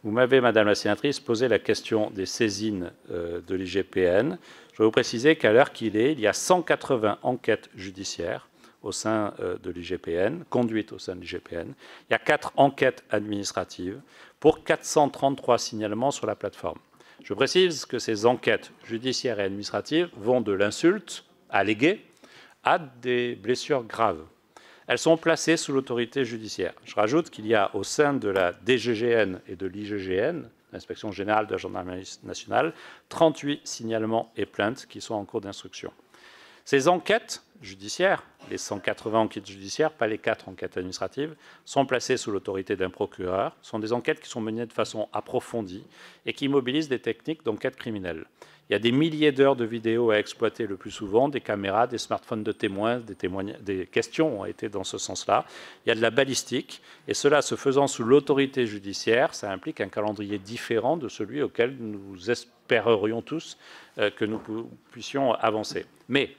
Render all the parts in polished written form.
Vous m'avez, Madame la sénatrice, posé la question des saisines de l'IGPN. Je vais vous préciser qu'à l'heure qu'il est, il y a 180 enquêtes judiciaires au sein de l'IGPN, conduites au sein de l'IGPN. Il y a 4 enquêtes administratives pour 433 signalements sur la plateforme. Je précise que ces enquêtes judiciaires et administratives vont de l'insulte alléguée à des blessures graves. Elles sont placées sous l'autorité judiciaire. Je rajoute qu'il y a au sein de la DGGN et de l'IGGN, l'Inspection générale de la gendarmerie nationale, 38 signalements et plaintes qui sont en cours d'instruction. Ces enquêtes judiciaires, les 180 enquêtes judiciaires, pas les 4 enquêtes administratives, sont placées sous l'autorité d'un procureur. Ce sont des enquêtes qui sont menées de façon approfondie et qui mobilisent des techniques d'enquête criminelle. Il y a des milliers d'heures de vidéos à exploiter le plus souvent, des caméras, des smartphones de témoins, des questions ont été dans ce sens-là. Il y a de la balistique, et cela se faisant sous l'autorité judiciaire, ça implique un calendrier différent de celui auquel nous espérerions tous que nous puissions avancer. Mais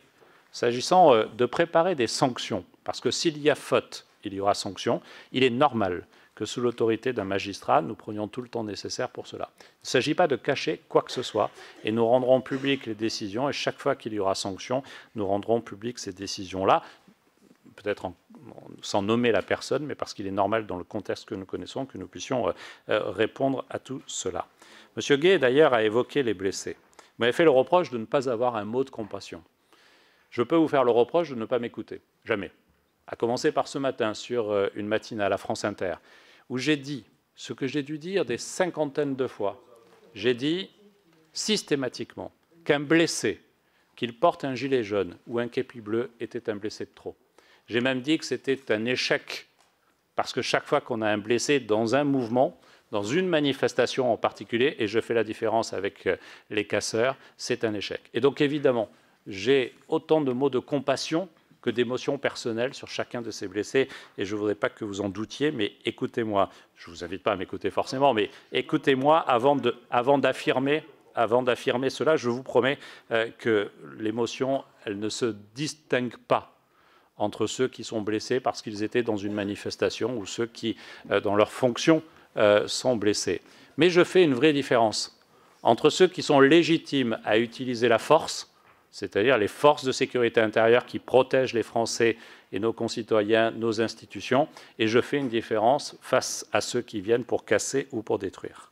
s'agissant de préparer des sanctions, parce que s'il y a faute, il y aura sanction, il est normal que sous l'autorité d'un magistrat, nous prenions tout le temps nécessaire pour cela. Il ne s'agit pas de cacher quoi que ce soit, et nous rendrons publiques les décisions, et chaque fois qu'il y aura sanction, nous rendrons publiques ces décisions-là, peut-être sans nommer la personne, mais parce qu'il est normal, dans le contexte que nous connaissons, que nous puissions répondre à tout cela. M. Gay, d'ailleurs, a évoqué les blessés. Vous m'avez fait le reproche de ne pas avoir un mot de compassion. Je peux vous faire le reproche de ne pas m'écouter, jamais. À commencer par ce matin, sur une matinale à France Inter, où j'ai dit ce que j'ai dû dire des cinquantaines de fois. J'ai dit systématiquement qu'un blessé, qu'il porte un gilet jaune ou un képi bleu, était un blessé de trop. J'ai même dit que c'était un échec, parce que chaque fois qu'on a un blessé dans un mouvement, dans une manifestation en particulier, et je fais la différence avec les casseurs, c'est un échec. Et donc évidemment, j'ai autant de mots de compassion que d'émotions personnelles sur chacun de ces blessés, et je ne voudrais pas que vous en doutiez, mais écoutez-moi, je ne vous invite pas à m'écouter forcément, mais écoutez-moi avant d'affirmer cela. Je vous promets que l'émotion, elle ne se distingue pas entre ceux qui sont blessés parce qu'ils étaient dans une manifestation ou ceux qui, dans leur fonction, sont blessés. Mais je fais une vraie différence entre ceux qui sont légitimes à utiliser la force, c'est-à-dire les forces de sécurité intérieure qui protègent les Français et nos concitoyens, nos institutions, et je fais une différence face à ceux qui viennent pour casser ou pour détruire.